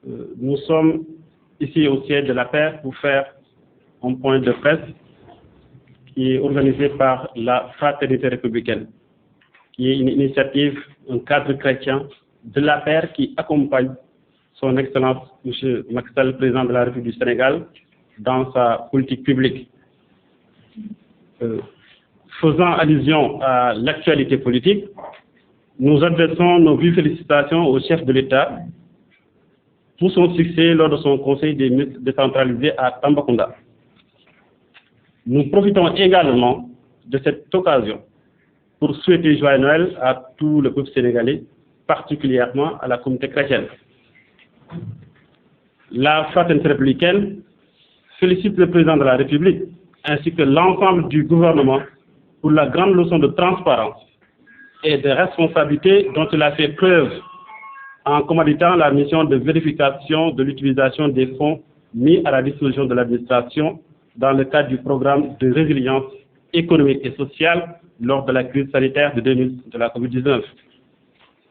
Nous sommes ici au siège de l'APR pour faire un point de presse qui est organisé par la Fraternité républicaine, qui est une initiative, un cadre chrétien de l'APR qui accompagne son Excellence M. Macky Sall, président de la République du Sénégal, dans sa politique publique. Faisant allusion à l'actualité politique, nous adressons nos vives félicitations au chef de l'État pour son succès lors de son conseil des ministres décentralisé à Tambacounda. Nous profitons également de cette occasion pour souhaiter joyeux Noël à tout le peuple sénégalais, particulièrement à la communauté chrétienne. La Fraternité républicaine félicite le président de la République ainsi que l'ensemble du gouvernement pour la grande leçon de transparence et de responsabilité dont il a fait preuve en commanditant la mission de vérification de l'utilisation des fonds mis à la disposition de l'administration dans le cadre du programme de résilience économique et sociale lors de la crise sanitaire de la COVID-19.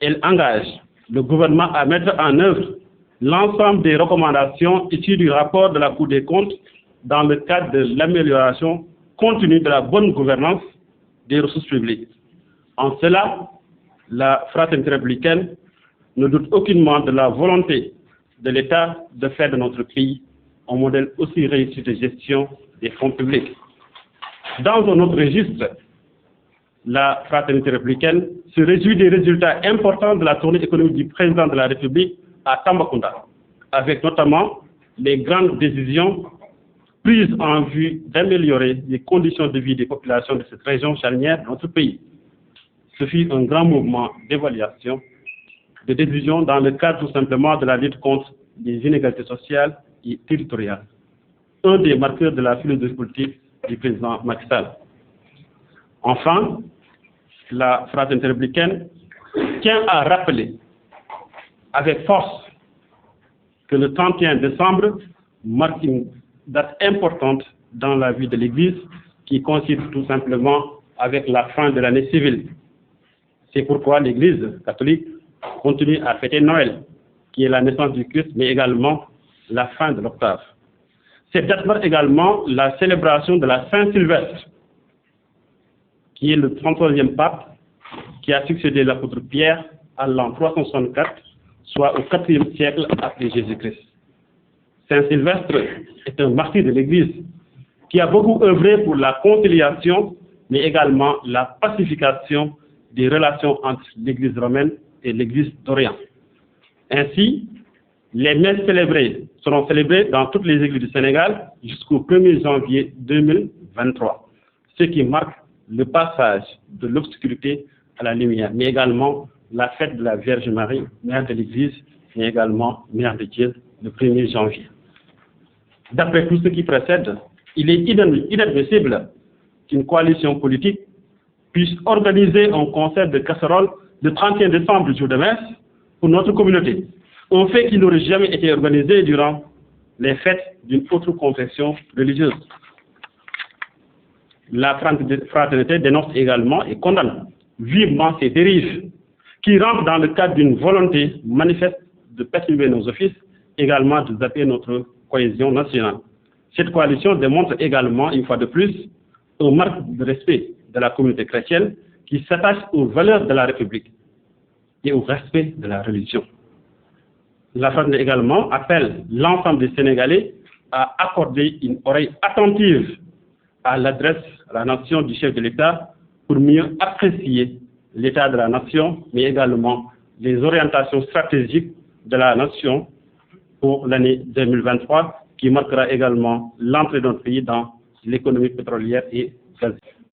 Elle engage le gouvernement à mettre en œuvre l'ensemble des recommandations issues du rapport de la Cour des comptes dans le cadre de l'amélioration continue de la bonne gouvernance des ressources publiques. En cela, la Fraternité républicaine ne doute aucunement de la volonté de l'État de faire de notre pays un modèle aussi réussi de gestion des fonds publics. Dans un autre registre, la Fraternité républicaine se réjouit des résultats importants de la tournée économique du président de la République à Tambacounda, avec notamment les grandes décisions prises en vue d'améliorer les conditions de vie des populations de cette région charnière de notre pays. Ce fut un grand mouvement d'évaluation, de décision dans le cadre tout simplement de la lutte contre les inégalités sociales et territoriales, un des marqueurs de la philosophie politique du président Macky Sall. Enfin, la Fraternité républicaine tient à rappeler avec force que le 31 décembre marque une date importante dans la vie de l'Église qui coïncide tout simplement avec la fin de l'année civile. C'est pourquoi l'Église catholique continue à fêter Noël, qui est la naissance du Christ, mais également la fin de l'octave. Cette date marque également la célébration de la Saint-Sylvestre, qui est le 33e pape qui a succédé l'apôtre Pierre à l'an 364, soit au IVe siècle après Jésus-Christ. Saint Sylvestre est un martyr de l'Église qui a beaucoup œuvré pour la conciliation, mais également la pacification des relations entre l'Église romaine et l'Église d'Orient. Ainsi, les messes seront célébrées dans toutes les églises du Sénégal jusqu'au 1er janvier 2023, ce qui marque le passage de l'obscurité à la lumière, mais également la fête de la Vierge Marie, mère de l'Église, mais également mère de Dieu, le 1er janvier. D'après tout ce qui précède, il est inadmissible qu'une coalition politique puisse organiser un concert de casseroles le 31 décembre, jour de messe, pour notre communauté. Un fait qui n'aurait jamais été organisé durant les fêtes d'une autre confession religieuse. La Fraternité dénonce également et condamne vivement ces dérives qui rentrent dans le cadre d'une volonté manifeste de perturber nos offices, également de zapper notre cohésion nationale. Cette coalition démontre également, une fois de plus, un marque de respect de la communauté chrétienne qui s'attache aux valeurs de la République et au respect de la religion. La Fraternité également appelle l'ensemble des Sénégalais à accorder une oreille attentive à l'adresse à la nation du chef de l'État pour mieux apprécier l'état de la nation, mais également les orientations stratégiques de la nation pour l'année 2023, qui marquera également l'entrée de notre pays dans l'économie pétrolière et